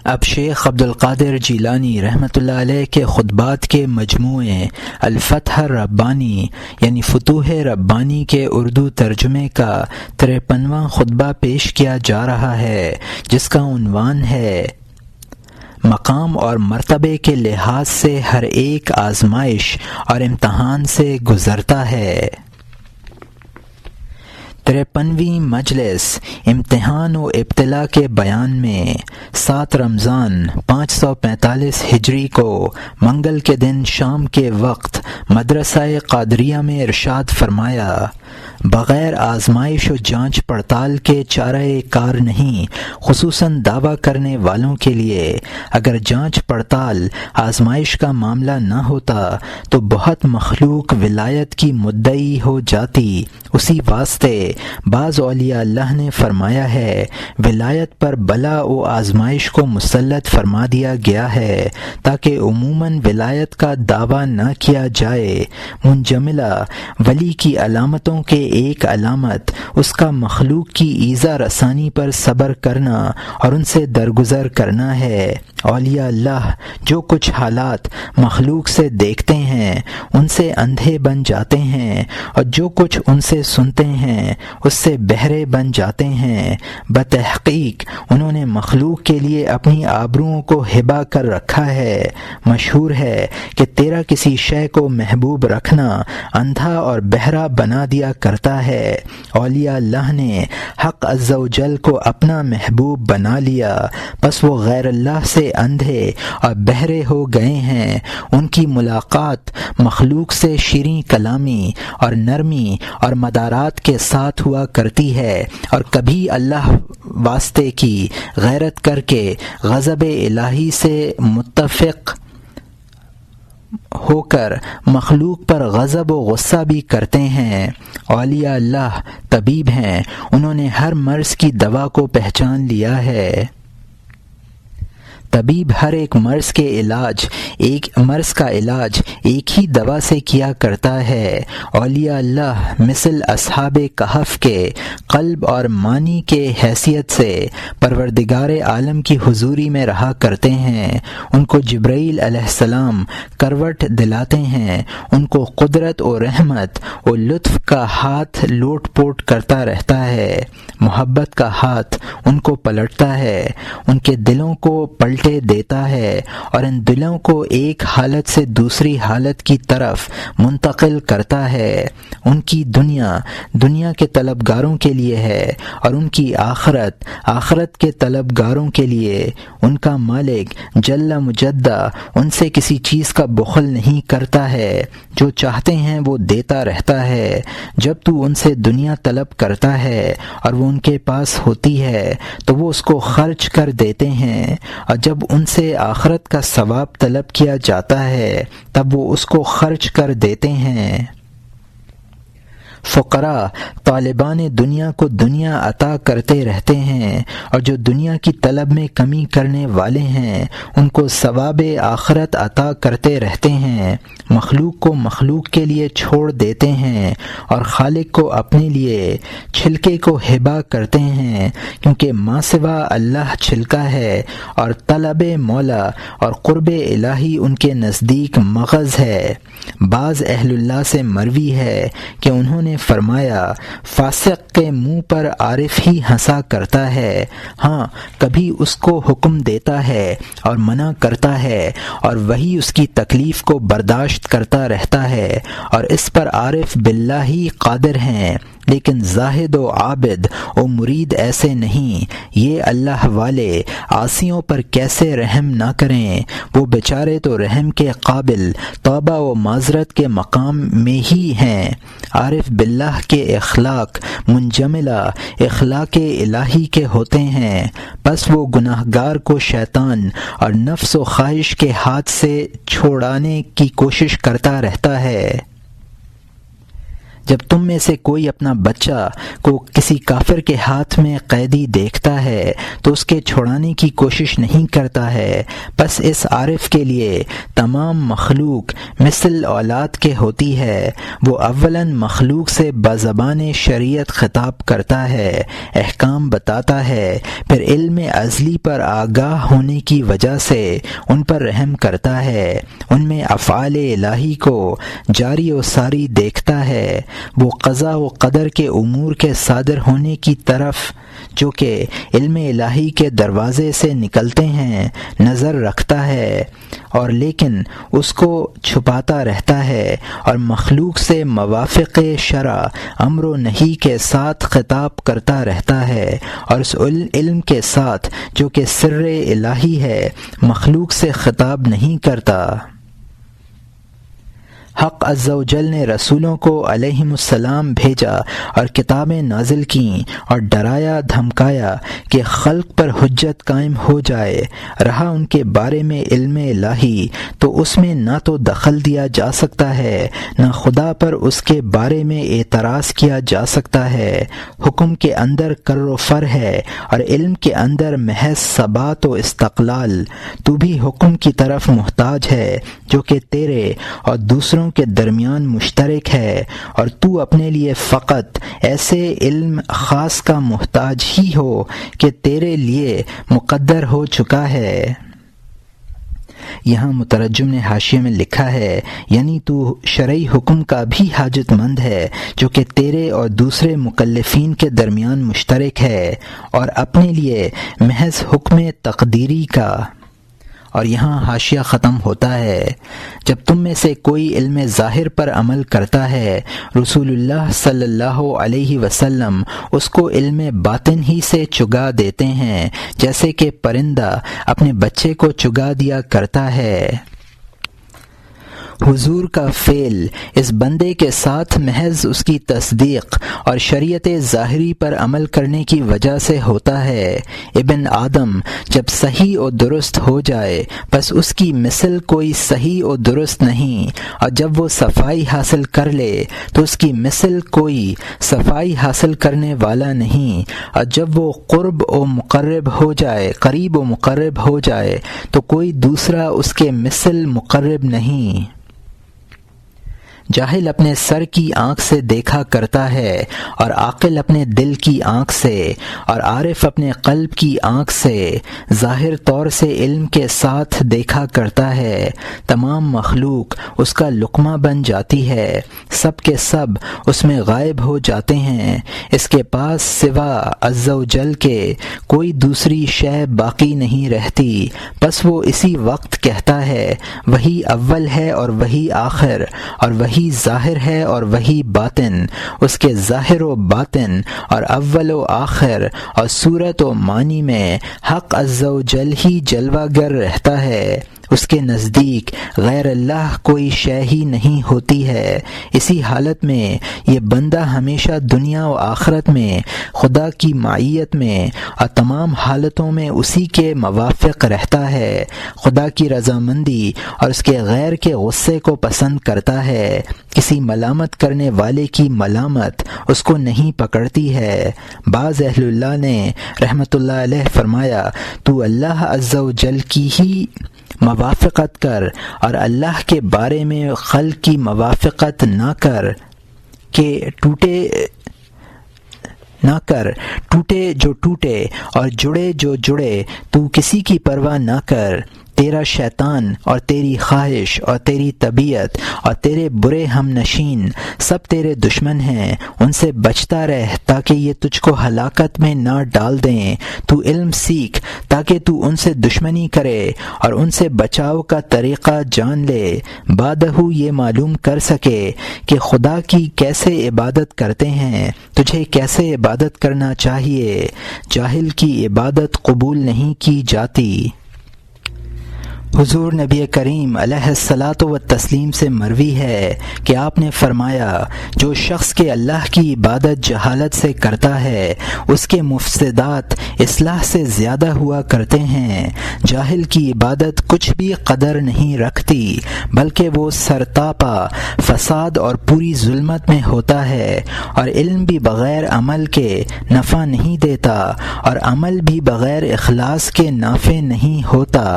اب شیخ عبد القادر جیلانی رحمۃ اللہ علیہ کے خطبات کے مجموعے الفتح الربانی یعنی فتوح ربانی کے اردو ترجمے کا 53واں خطبہ پیش کیا جا رہا ہے، جس کا عنوان ہے مقام اور مرتبے کے لحاظ سے ہر ایک آزمائش اور امتحان سے گزرتا ہے۔ 53ویں مجلس امتحان و ابتلا کے بیان میں 7 رمضان 545 ہجری کو منگل کے دن شام کے وقت مدرسہ قادریہ میں ارشاد فرمایا، بغیر آزمائش و جانچ پڑتال کے چارہ کار نہیں، خصوصاً دعویٰ کرنے والوں کے لیے۔ اگر جانچ پڑتال آزمائش کا معاملہ نہ ہوتا تو بہت مخلوق ولایت کی مدعی ہو جاتی۔ اسی واسطے بعض اولیاء اللہ نے فرمایا ہے، ولایت پر بلا و آزمائش کو مسلط فرما دیا گیا ہے تاکہ عموماً ولایت کا دعویٰ نہ کیا جائے۔ منجملہ ولی کی علامتوں کے ایک علامت اس کا مخلوق کی ایذا رسانی پر صبر کرنا اور ان سے درگزر کرنا ہے۔ اولیاء اللہ جو کچھ حالات مخلوق سے دیکھتے ہیں ان سے اندھے بن جاتے ہیں، اور جو کچھ ان سے سنتے ہیں اس سے بہرے بن جاتے ہیں۔ بتحقیق انہوں نے مخلوق کے لیے اپنی آبروؤں کو ہبا کر رکھا ہے۔ مشہور ہے کہ تیرا کسی شے کو محبوب رکھنا اندھا اور بہرا بنا دیا کرتا ہے۔ اولیاء اللہ نے حق عز و جل کو اپنا محبوب بنا لیا، پس وہ غیر اللہ سے اندھے اور بہرے ہو گئے ہیں۔ ان کی ملاقات مخلوق سے شیریں کلامی اور نرمی اور مدارات کے ساتھ ہوا کرتی ہے، اور کبھی اللہ واسطے کی غیرت کر کے غضب الہی سے متفق ہو کر مخلوق پر غضب و غصہ بھی کرتے ہیں۔ اولیاء اللہ طبیب ہیں، انہوں نے ہر مرض کی دوا کو پہچان لیا ہے۔ طبیب ہر ایک مرض کا علاج ایک ہی دوا سے کیا کرتا ہے۔ اولیاء اللہ مثل اصحاب کہف کے قلب اور معنی کے حیثیت سے پروردگار عالم کی حضوری میں رہا کرتے ہیں۔ ان کو جبرائیل علیہ السلام کروٹ دلاتے ہیں، ان کو قدرت و رحمت و لطف کا ہاتھ لوٹ پوٹ کرتا رہتا ہے، محبت کا ہاتھ ان کو پلٹتا ہے، ان کے دلوں کو پلٹے دیتا ہے اور ان دلوں کو ایک حالت سے دوسری حالت کی طرف منتقل کرتا ہے۔ ان کی دنیا کے طلبگاروں کے لیے ہے، اور ان کی آخرت کے طلبگاروں کے لیے۔ ان کا مالک جل مجدہ ان سے کسی چیز کا بخل نہیں کرتا ہے، جو چاہتے ہیں وہ دیتا رہتا ہے۔ جب تو ان سے دنیا طلب کرتا ہے اور وہ ان کے پاس ہوتی ہے تو وہ اس کو خرچ کر دیتے ہیں، اور جب ان سے آخرت کا ثواب طلب کیا جاتا ہے تب وہ اس کو خرچ کر دیتے ہیں۔ فقراء طالبان دنیا کو دنیا عطا کرتے رہتے ہیں، اور جو دنیا کی طلب میں کمی کرنے والے ہیں ان کو ثواب آخرت عطا کرتے رہتے ہیں۔ مخلوق کو مخلوق کے لیے چھوڑ دیتے ہیں اور خالق کو اپنے لیے چھلکے کو ہبا کرتے ہیں، کیونکہ ما سوا اللہ چھلکا ہے، اور طلب مولا اور قرب الہی ان کے نزدیک مغز ہے۔ بعض اہل اللہ سے مروی ہے کہ انہوں نے فرمایا، فاسق کے منہ پر عارف ہی ہنسا کرتا ہے، ہاں کبھی اس کو حکم دیتا ہے اور منع کرتا ہے، اور وہی اس کی تکلیف کو برداشت کرتا رہتا ہے، اور اس پر عارف باللہ ہی قادر ہیں۔ لیکن زاہد و عابد و مرید ایسے نہیں۔ یہ اللہ والے عاصیوں پر کیسے رحم نہ کریں؟ وہ بیچارے تو رحم کے قابل توبہ و معذرت کے مقام میں ہی ہیں۔ عارف باللہ کے اخلاق منجملہ اخلاق الہی کے ہوتے ہیں، بس وہ گناہ گار کو شیطان اور نفس و خواہش کے ہاتھ سے چھوڑانے کی کوشش کرتا رہتا ہے۔ جب تم میں سے کوئی اپنا بچہ کو کسی کافر کے ہاتھ میں قیدی دیکھتا ہے تو اس کے چھڑانے کی کوشش نہیں کرتا ہے، پس اس عارف کے لیے تمام مخلوق مثل اولاد کے ہوتی ہے۔ وہ اولاً مخلوق سے بزبان شریعت خطاب کرتا ہے، احکام بتاتا ہے، پھر علم ازلی پر آگاہ ہونے کی وجہ سے ان پر رحم کرتا ہے، ان میں افعال الہی کو جاری و ساری دیکھتا ہے، وہ قضا و قدر کے امور کے صادر ہونے کی طرف جو کہ علم الہی کے دروازے سے نکلتے ہیں نظر رکھتا ہے، اور لیکن اس کو چھپاتا رہتا ہے، اور مخلوق سے موافق شرع امر و نہی کے ساتھ خطاب کرتا رہتا ہے، اور اس علم کے ساتھ جو کہ سر الہی ہے مخلوق سے خطاب نہیں کرتا۔ حق عز و جل نے رسولوں کو علیہم السلام بھیجا اور کتابیں نازل کیں اور ڈرایا دھمکایا کہ خلق پر حجت قائم ہو جائے۔ رہا ان کے بارے میں علم الہی تو اس میں نہ تو دخل دیا جا سکتا ہے نہ خدا پر اس کے بارے میں اعتراض کیا جا سکتا ہے۔ حکم کے اندر کر و فر ہے اور علم کے اندر محض ثبات و استقلال۔ تو بھی حکم کی طرف محتاج ہے جو کہ تیرے اور دوسروں کے درمیان مشترک ہے، اور تو اپنے لیے فقط ایسے علم خاص کا محتاج ہی ہو کہ تیرے لیے مقدر ہو چکا ہے۔ یہاں مترجم نے حاشیے میں لکھا ہے یعنی تو شرعی حکم کا بھی حاجت مند ہے جو کہ تیرے اور دوسرے مکلفین کے درمیان مشترک ہے، اور اپنے لیے محض حکم تقدیری کا۔ اور یہاں حاشیہ ختم ہوتا ہے۔ جب تم میں سے کوئی علم ظاہر پر عمل کرتا ہے، رسول اللہ صلی اللہ علیہ وسلم اس کو علم باطن ہی سے چگا دیتے ہیں، جیسے کہ پرندہ اپنے بچے کو چگا دیا کرتا ہے۔ حضور کا فعل اس بندے کے ساتھ محض اس کی تصدیق اور شریعت ظاہری پر عمل کرنے کی وجہ سے ہوتا ہے۔ ابن آدم جب صحیح و درست ہو جائے بس اس کی مثل کوئی صحیح و درست نہیں، اور جب وہ صفائی حاصل کر لے تو اس کی مثل کوئی صفائی حاصل کرنے والا نہیں، اور جب وہ قریب و مقرب ہو جائے تو کوئی دوسرا اس کے مثل مقرب نہیں۔ جاہل اپنے سر کی آنکھ سے دیکھا کرتا ہے، اور عاقل اپنے دل کی آنکھ سے، اور عارف اپنے قلب کی آنکھ سے ظاہر طور سے علم کے ساتھ دیکھا کرتا ہے۔ تمام مخلوق اس کا لقمہ بن جاتی ہے، سب کے سب اس میں غائب ہو جاتے ہیں، اس کے پاس سوا عز و جل کے کوئی دوسری شے باقی نہیں رہتی، بس وہ اسی وقت کہتا ہے وہی اول ہے اور وہی آخر، اور وہی ظاہر ہے اور وہی باطن۔ اس کے ظاہر و باطن اور اول و آخر اور صورت و معنی میں حق عز و جل ہی جلوہ گر رہتا ہے۔ اس کے نزدیک غیر اللہ کوئی شے ہی نہیں ہوتی ہے۔ اسی حالت میں یہ بندہ ہمیشہ دنیا و آخرت میں خدا کی معیت میں اور تمام حالتوں میں اسی کے موافق رہتا ہے، خدا کی رضامندی اور اس کے غیر کے غصے کو پسند کرتا ہے۔ کسی ملامت کرنے والے کی ملامت اس کو نہیں پکڑتی ہے۔ بعض اہل اللہ نے رحمت اللہ علیہ فرمایا تو اللہ عز و جل کی ہی موافقت کر اور اللہ کے بارے میں خلق کی موافقت نہ کر ٹوٹے جو ٹوٹے اور جڑے جو جڑے، تو کسی کی پرواہ نہ کر۔ تیرا شیطان اور تیری خواہش اور تیری طبیعت اور تیرے برے ہم نشین سب تیرے دشمن ہیں، ان سے بچتا رہ تاکہ یہ تجھ کو ہلاکت میں نہ ڈال دیں۔ تو علم سیکھ تاکہ تو ان سے دشمنی کرے اور ان سے بچاؤ کا طریقہ جان لے، بعدہ یہ معلوم کر سکے کہ خدا کی کیسے عبادت کرتے ہیں، تجھے کیسے عبادت کرنا چاہیے۔ جاہل کی عبادت قبول نہیں کی جاتی۔ حضور نبی کریم علیہ الصلاۃ والتسلیم سے مروی ہے کہ آپ نے فرمایا، جو شخص کے اللہ کی عبادت جہالت سے کرتا ہے اس کے مفسدات اصلاح سے زیادہ ہوا کرتے ہیں۔ جاہل کی عبادت کچھ بھی قدر نہیں رکھتی، بلکہ وہ سرتاپا فساد اور پوری ظلمت میں ہوتا ہے، اور علم بھی بغیر عمل کے نفع نہیں دیتا، اور عمل بھی بغیر اخلاص کے نافع نہیں ہوتا۔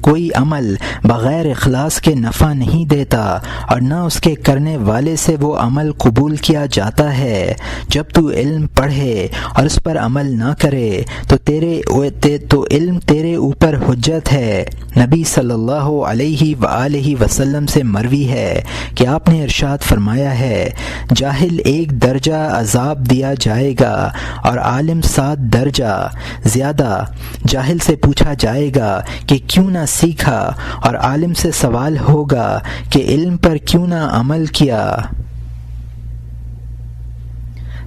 کوئی عمل بغیر اخلاص کے نفع نہیں دیتا، اور نہ اس کے کرنے والے سے وہ عمل قبول کیا جاتا ہے۔ جب تو علم پڑھے اور اس پر عمل نہ کرے تو علم تیرے اوپر حجت ہے۔ نبی صلی اللہ علیہ وآلہ وسلم سے مروی ہے کہ آپ نے ارشاد فرمایا ہے، جاہل 1 درجہ عذاب دیا جائے گا اور عالم 7 درجہ زیادہ۔ جاہل سے پوچھا جائے گا کہ کیوں نہ سیکھا، اور عالم سے سوال ہوگا کہ علم پر کیوں نہ عمل کیا۔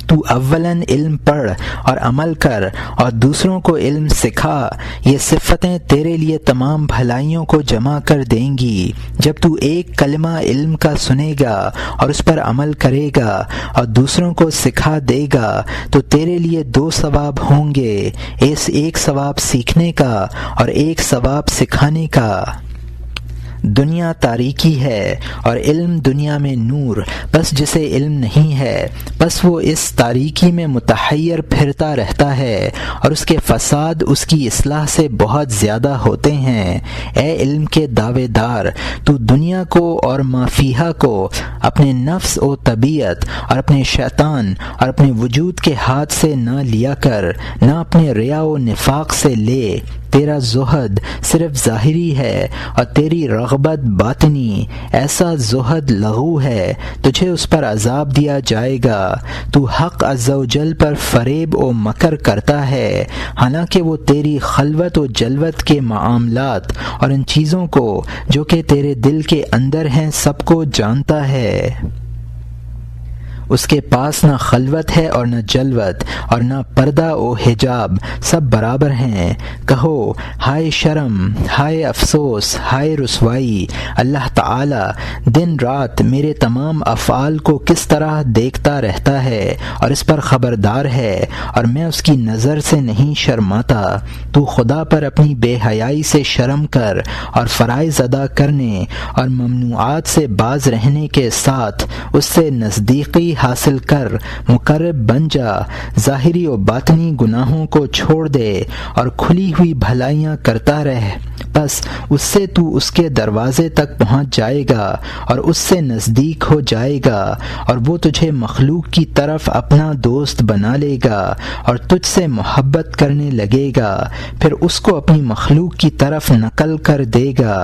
تو اولاً علم پڑھ اور عمل کر اور دوسروں کو علم سکھا، یہ صفتیں تیرے لیے تمام بھلائیوں کو جمع کر دیں گی۔ جب تو ایک کلمہ علم کا سنے گا اور اس پر عمل کرے گا اور دوسروں کو سکھا دے گا تو تیرے لیے 2 ثواب ہوں گے، ایک ثواب سیکھنے کا اور ایک ثواب سکھانے کا۔ دنیا تاریکی ہے اور علم دنیا میں نور، بس جسے علم نہیں ہے بس وہ اس تاریکی میں متحیر پھرتا رہتا ہے، اور اس کے فساد اس کی اصلاح سے بہت زیادہ ہوتے ہیں۔ اے علم کے دعوے دار، تو دنیا کو اور ما فیہا کو اپنے نفس و طبیعت اور اپنے شیطان اور اپنے وجود کے ہاتھ سے نہ لیا کر، نہ اپنے ریا و نفاق سے لے۔ تیرا زہد صرف ظاہری ہے اور تیری رغبت باطنی، ایسا زہد لغو ہے، تجھے اس پر عذاب دیا جائے گا۔ تو حق عز و جل پر فریب و مکر کرتا ہے، حالانکہ وہ تیری خلوت و جلوت کے معاملات اور ان چیزوں کو جو کہ تیرے دل کے اندر ہیں سب کو جانتا ہے۔ اس کے پاس نہ خلوت ہے اور نہ جلوت اور نہ پردہ و حجاب، سب برابر ہیں۔ کہو ہائے شرم، ہائے افسوس، ہائے رسوائی، اللہ تعالی دن رات میرے تمام افعال کو کس طرح دیکھتا رہتا ہے اور اس پر خبردار ہے، اور میں اس کی نظر سے نہیں شرماتا۔ تو خدا پر اپنی بے حیائی سے شرم کر اور فرائض ادا کرنے اور ممنوعات سے باز رہنے کے ساتھ اس سے نزدیکی حاصل کر مقرب بن جا۔ ظاہری و باطنی گناہوں کو چھوڑ دے اور کھلی ہوئی بھلائیاں کرتا رہ، بس اس سے تو اس کے دروازے تک پہنچ جائے گا اور اس سے نزدیک ہو جائے گا، اور وہ تجھے مخلوق کی طرف اپنا دوست بنا لے گا اور تجھ سے محبت کرنے لگے گا، پھر اس کو اپنی مخلوق کی طرف نقل کر دے گا۔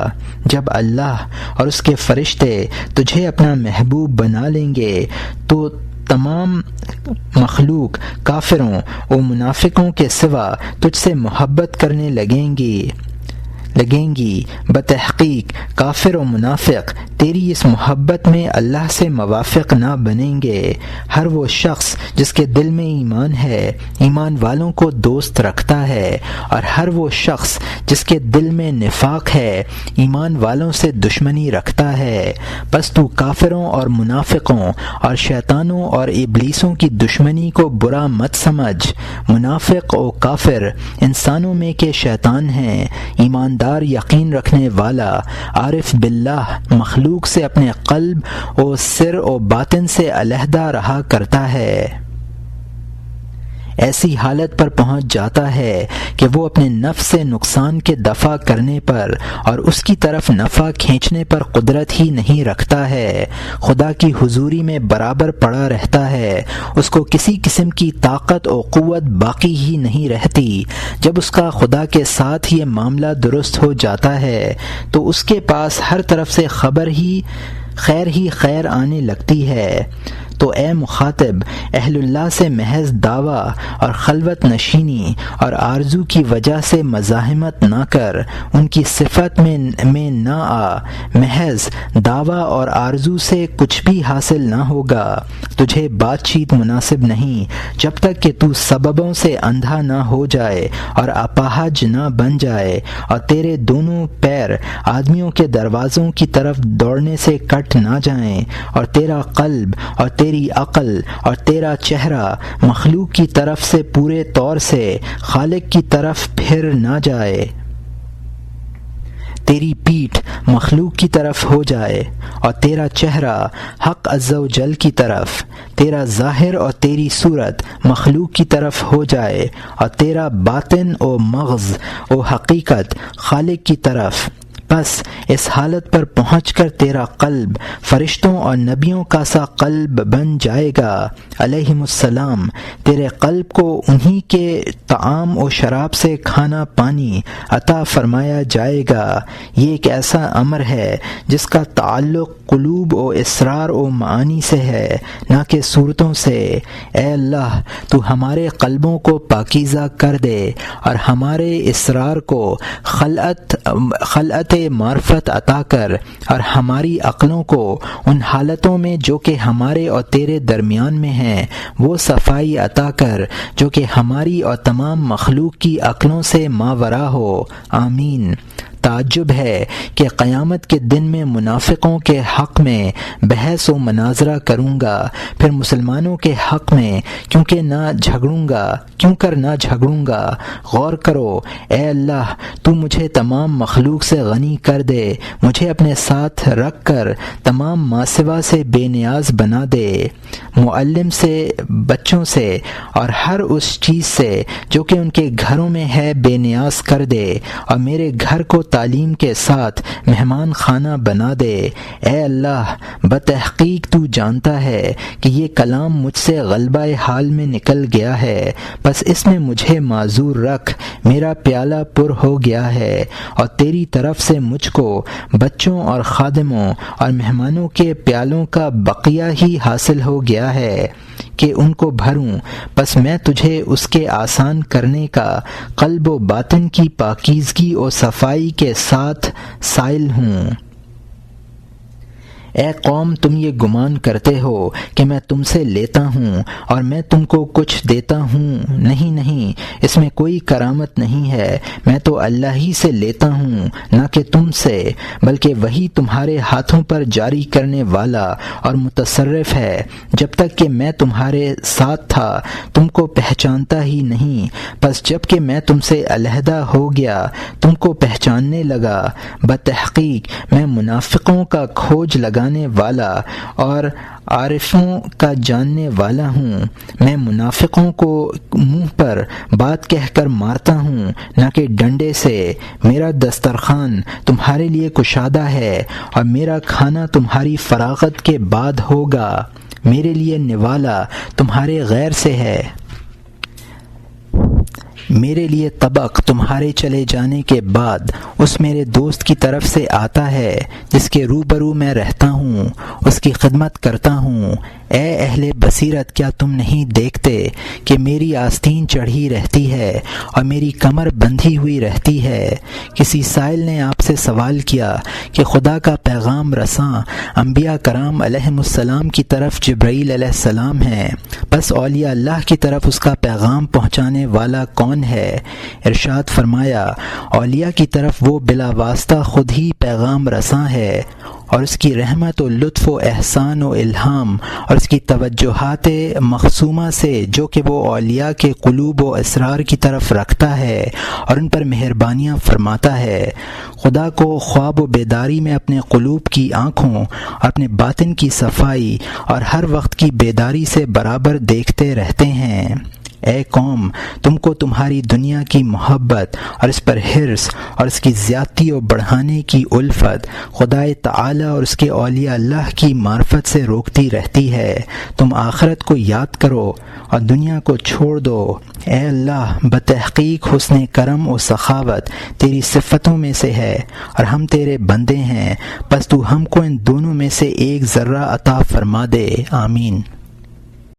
جب اللہ اور اس کے فرشتے تجھے اپنا محبوب بنا لیں گے تو تمام مخلوق کافروں و منافقوں کے سوا تجھ سے محبت کرنے لگیں گی۔ بتحقیق کافر و منافق تیری اس محبت میں اللہ سے موافق نہ بنیں گے۔ ہر وہ شخص جس کے دل میں ایمان ہے ایمان والوں کو دوست رکھتا ہے، اور ہر وہ شخص جس کے دل میں نفاق ہے ایمان والوں سے دشمنی رکھتا ہے۔ بس تو کافروں اور منافقوں اور شیطانوں اور ابلیسوں کی دشمنی کو برا مت سمجھ۔ منافق و کافر انسانوں میں کے شیطان ہیں، ایماندار یقین رکھنے والا عارف باللہ مخلوق سے اپنے قلب و سر و باطن سے علیحدہ رہا کرتا ہے۔ ایسی حالت پر پہنچ جاتا ہے کہ وہ اپنے نفس سے نقصان کے دفع کرنے پر اور اس کی طرف نفع کھینچنے پر قدرت ہی نہیں رکھتا ہے، خدا کی حضوری میں برابر پڑا رہتا ہے، اس کو کسی قسم کی طاقت و قوت باقی ہی نہیں رہتی۔ جب اس کا خدا کے ساتھ یہ معاملہ درست ہو جاتا ہے تو اس کے پاس ہر طرف سے خیر ہی خیر آنے لگتی ہے۔ تو اے مخاطب اہل اللہ سے محض دعویٰ اور خلوت نشینی اور آرزو کی وجہ سے مزاحمت نہ کر، ان کی صفت میں نہ آ۔ محض دعویٰ اور آرزو سے کچھ بھی حاصل نہ ہوگا۔ تجھے بات چیت مناسب نہیں جب تک کہ تو سببوں سے اندھا نہ ہو جائے اور اپاہج نہ بن جائے، اور تیرے دونوں پیر آدمیوں کے دروازوں کی طرف دوڑنے سے کٹ نہ جائیں، اور تیرا قلب اور تیری عقل اور تیرا چہرہ مخلوق کی طرف سے پورے طور سے خالق کی طرف پھر نہ جائے، تیری پیٹھ مخلوق کی طرف ہو جائے اور تیرا چہرہ حق عز و جل کی طرف، تیرا ظاہر اور تیری صورت مخلوق کی طرف ہو جائے اور تیرا باطن و مغز و حقیقت خالق کی طرف۔ بس اس حالت پر پہنچ کر تیرا قلب فرشتوں اور نبیوں کا سا قلب بن جائے گا علیہم السلام۔ تیرے قلب کو انہی کے طعام و شراب سے کھانا پانی عطا فرمایا جائے گا۔ یہ ایک ایسا امر ہے جس کا تعلق قلوب و اسرار و معانی سے ہے، نہ کہ صورتوں سے۔ اے اللہ تو ہمارے قلبوں کو پاکیزہ کر دے اور ہمارے اسرار کو خلعت معرفت عطا کر، اور ہماری عقلوں کو ان حالتوں میں جو کہ ہمارے اور تیرے درمیان میں ہیں وہ صفائی عطا کر جو کہ ہماری اور تمام مخلوق کی عقلوں سے ماورا ہو۔ آمین۔ تعجب ہے کہ قیامت کے دن میں منافقوں کے حق میں بحث و مناظرہ کروں گا، پھر مسلمانوں کے حق میں کیوں کر نہ جھگڑوں گا۔ غور کرو اے اللہ تو مجھے تمام مخلوق سے غنی کر دے، مجھے اپنے ساتھ رکھ کر تمام ماسوا سے بے نیاز بنا دے، معلم سے، بچوں سے اور ہر اس چیز سے جو کہ ان کے گھروں میں ہے بے نیاز کر دے، اور میرے گھر کو تعلیم کے ساتھ مہمان خانہ بنا دے۔ اے اللہ بتحقیق تو جانتا ہے کہ یہ کلام مجھ سے غلبہ حال میں نکل گیا ہے، بس اس میں مجھے معذور رکھ، میرا پیالہ پر ہو گیا ہے، اور تیری طرف سے مجھ کو بچوں اور خادموں اور مہمانوں کے پیالوں کا بقیہ ہی حاصل ہو گیا ہے کہ ان کو بھروں، بس میں تجھے اس کے آسان کرنے کا قلب و باطن کی پاکیزگی و صفائی کے ساتھ سائل ہوں۔ اے قوم تم یہ گمان کرتے ہو کہ میں تم سے لیتا ہوں اور میں تم کو کچھ دیتا ہوں، نہیں، اس میں کوئی کرامت نہیں ہے، میں تو اللہ ہی سے لیتا ہوں نہ کہ تم سے، بلکہ وہی تمہارے ہاتھوں پر جاری کرنے والا اور متصرف ہے۔ جب تک کہ میں تمہارے ساتھ تھا تم کو پہچانتا ہی نہیں، بس جب کہ میں تم سے علیحدہ ہو گیا تم کو پہچاننے لگا۔ بتحقیق میں منافقوں کا کھوج لگانے والا اور عارفوں کا جاننے والا ہوں۔ میں منافقوں کو منہ پر بات کہہ کر مارتا ہوں نہ کہ ڈنڈے سے۔ میرا دسترخوان تمہارے لیے کشادہ ہے اور میرا کھانا تمہاری فراغت کے بعد ہوگا، میرے لیے نوالا تمہارے غیر سے ہے، میرے لیے طبق تمہارے چلے جانے کے بعد اس میرے دوست کی طرف سے آتا ہے جس کے روبرو میں رہتا ہوں، اس کی خدمت کرتا ہوں۔ اے اہل بصیرت کیا تم نہیں دیکھتے کہ میری آستین چڑھی رہتی ہے اور میری کمر بندھی ہوئی رہتی ہے؟ کسی سائل نے آپ سے سوال کیا کہ خدا کا پیغام رساں انبیاء کرام علیہم السلام کی طرف جبرائیل علیہ السلام ہیں، بس اولیاء اللہ کی طرف اس کا پیغام پہنچانے والا کون ہے؟ ارشاد فرمایا اولیاء کی طرف وہ بلا واسطہ خود ہی پیغام رساں ہے، اور اس کی رحمت و لطف و احسان و الہام اور اس کی توجہات مخصومہ سے جو کہ وہ اولیاء کے قلوب و اسرار کی طرف رکھتا ہے اور ان پر مہربانیاں فرماتا ہے۔ خدا کو خواب و بیداری میں اپنے قلوب کی آنکھوں اور اپنے باطن کی صفائی اور ہر وقت کی بیداری سے برابر دیکھتے رہتے ہیں۔ اے قوم تم کو تمہاری دنیا کی محبت اور اس پر حرص اور اس کی زیادتی و بڑھانے کی الفت خدائے تعالی اور اس کے اولیاء اللہ کی معرفت سے روکتی رہتی ہے۔ تم آخرت کو یاد کرو اور دنیا کو چھوڑ دو۔ اے اللہ بتحقیق حسن کرم و سخاوت تیری صفتوں میں سے ہے اور ہم تیرے بندے ہیں، بس تو ہم کو ان دونوں میں سے ایک ذرہ عطا فرما دے۔ آمین۔